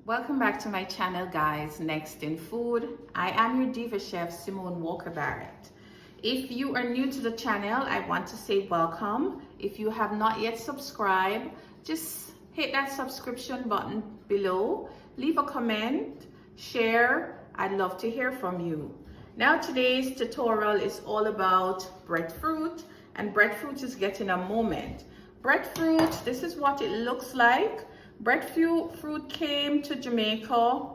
Welcome back to my channel, guys. Next in food, I am your diva chef, Simone Walker Barrett. If you are new to the channel, I want to say welcome. If you have not yet subscribed, just hit that subscription button below, leave a comment, share. I'd love to hear from you. Now today's tutorial is all about breadfruit, and breadfruit is getting a moment. Breadfruit, this is what it looks like. Breadfruit came to Jamaica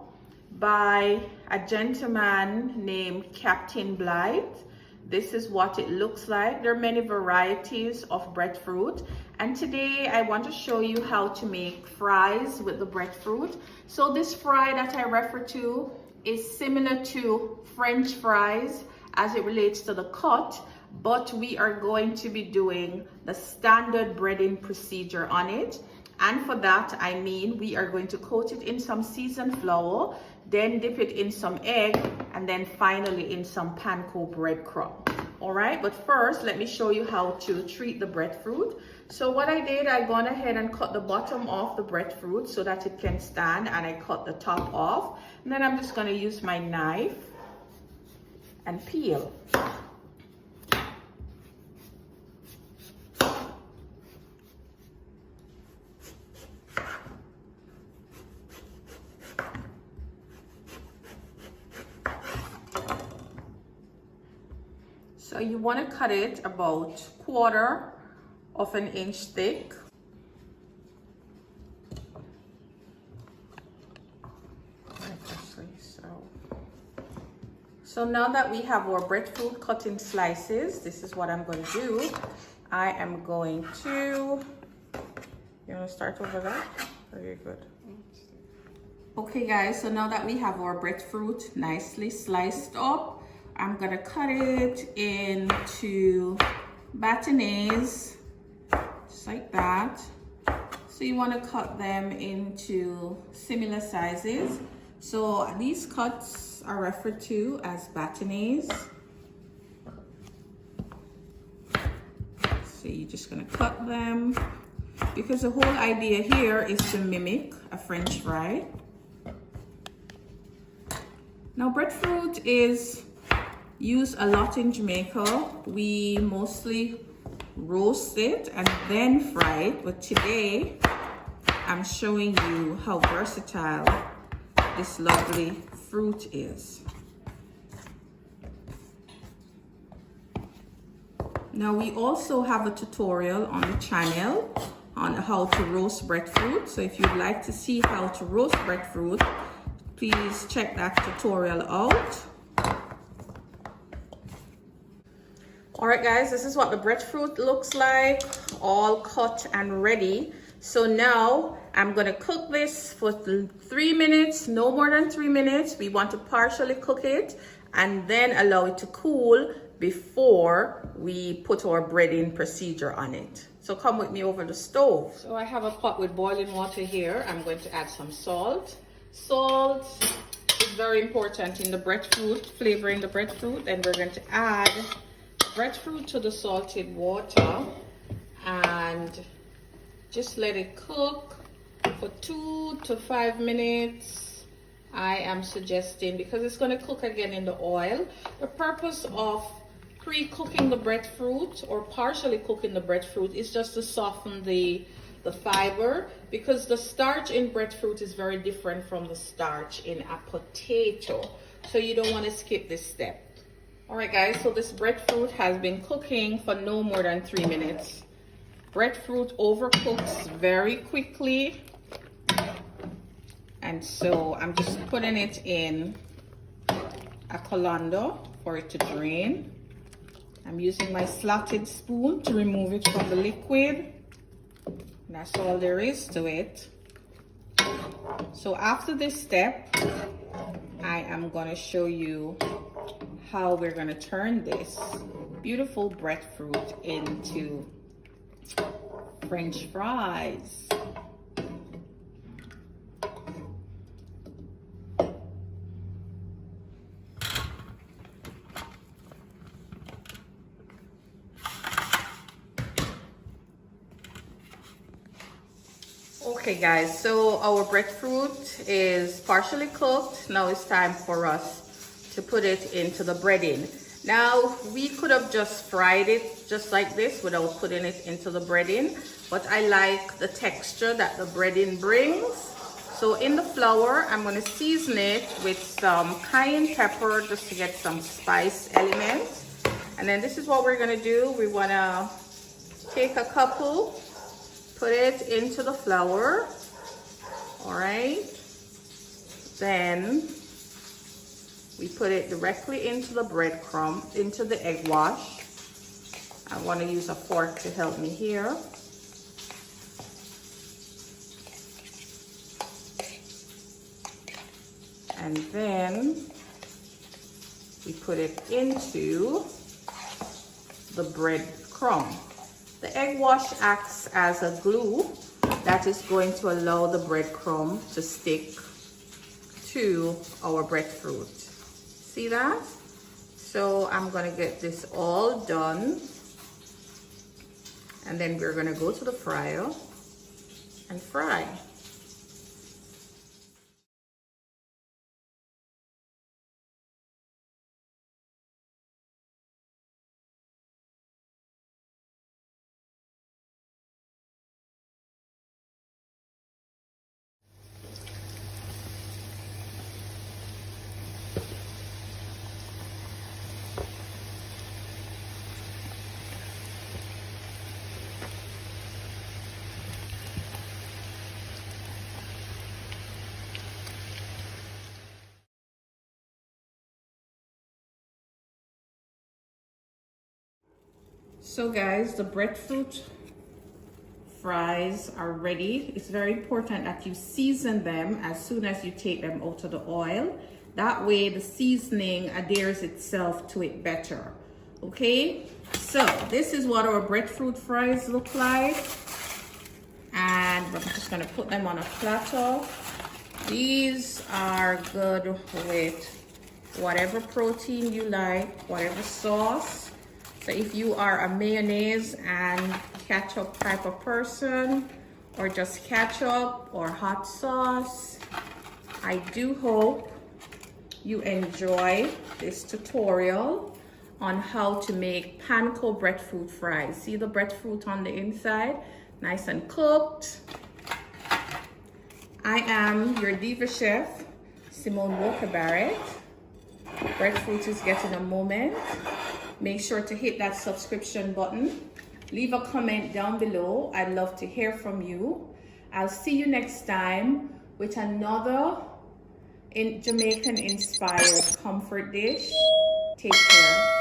by a gentleman named Captain Blythe. This is what it looks like. There are many varieties of breadfruit, and today I want to show you how to make fries with the breadfruit. So this fry that I refer to is similar to French fries as it relates to the cut, but we are going to be doing the standard breading procedure on it. And for that, I mean, we are going to coat it in some seasoned flour, then dip it in some egg, and then finally in some panko breadcrumb. All right, but first, let me show you how to treat the breadfruit. So what I did, I gone ahead and cut the bottom off the breadfruit so that it can stand, and I cut the top off. And then I'm just gonna use my knife and peel. So you want to cut it about 1/4 of an inch thick. So now that we have our breadfruit cut in slices, this is what I'm going to do. I am going to, you want to start over there? Very good. Okay guys, so now that we have our breadfruit nicely sliced up, I'm gonna cut it into batonnets, just like that. So you wanna cut them into similar sizes. So these cuts are referred to as batonnets. So you're just gonna cut them, because the whole idea here is to mimic a French fry. Now breadfruit is used a lot in Jamaica. We mostly roast it and then fry it, but today I'm showing you how versatile this lovely fruit is. Now we also have a tutorial on the channel on how to roast breadfruit. So if you'd like to see how to roast breadfruit, please check that tutorial out. All right guys, this is what the breadfruit looks like, all cut and ready. So now I'm gonna cook this for 3 minutes, no more than 3 minutes. We want to partially cook it and then allow it to cool before we put our breading procedure on it. So come with me over the stove. So I have a pot with boiling water here. I'm going to add some salt. Salt is very important in the breadfruit, flavoring the breadfruit, and we're going to add breadfruit to the salted water and just let it cook for 2 to 5 minutes. I am suggesting, because it's going to cook again in the oil. The purpose of pre-cooking the breadfruit or partially cooking the breadfruit is just to soften the fiber, because the starch in breadfruit is very different from the starch in a potato, so you don't want to skip this step. All right guys, so this breadfruit has been cooking for no more than 3 minutes. Breadfruit overcooks very quickly, and so I'm just putting it in a colander for it to drain. I'm using my slotted spoon to remove it from the liquid. That's all there is to it. So after this step, I am going to show you how we're going to turn this beautiful breadfruit into French fries. Okay guys, so our breadfruit is partially cooked. Now it's time for us to put it into the breading. Now we could have just fried it just like this without putting it into the breading, but I like the texture that the breading brings. So in the flour, I'm going to season it with some cayenne pepper just to get some spice elements. And then this is what we're going to do. We want to take a couple, put it into the flour. All right. Then we put it directly into the breadcrumb, into the egg wash. I want to use a fork to help me here. And then we put it into the breadcrumb. The egg wash acts as a glue that is going to allow the breadcrumb to stick to our breadfruit. See that? So I'm gonna get this all done, and then we're gonna go to the fryer and fry. So guys, the breadfruit fries are ready. It's very important that you season them as soon as you take them out of the oil. That way the seasoning adheres itself to it better. Okay, so this is what our breadfruit fries look like. And we're just gonna put them on a platter. These are good with whatever protein you like, whatever sauce. So if you are a mayonnaise and ketchup type of person, or just ketchup or hot sauce, I do hope you enjoy this tutorial on how to make panko breadfruit fries. See the breadfruit on the inside, nice and cooked. I am your diva chef, Simone Walker Barrett. Breadfruit is getting a moment. Make sure to hit that subscription button. Leave a comment down below. I'd love to hear from you. I'll see you next time with another Jamaican inspired comfort dish. Take care.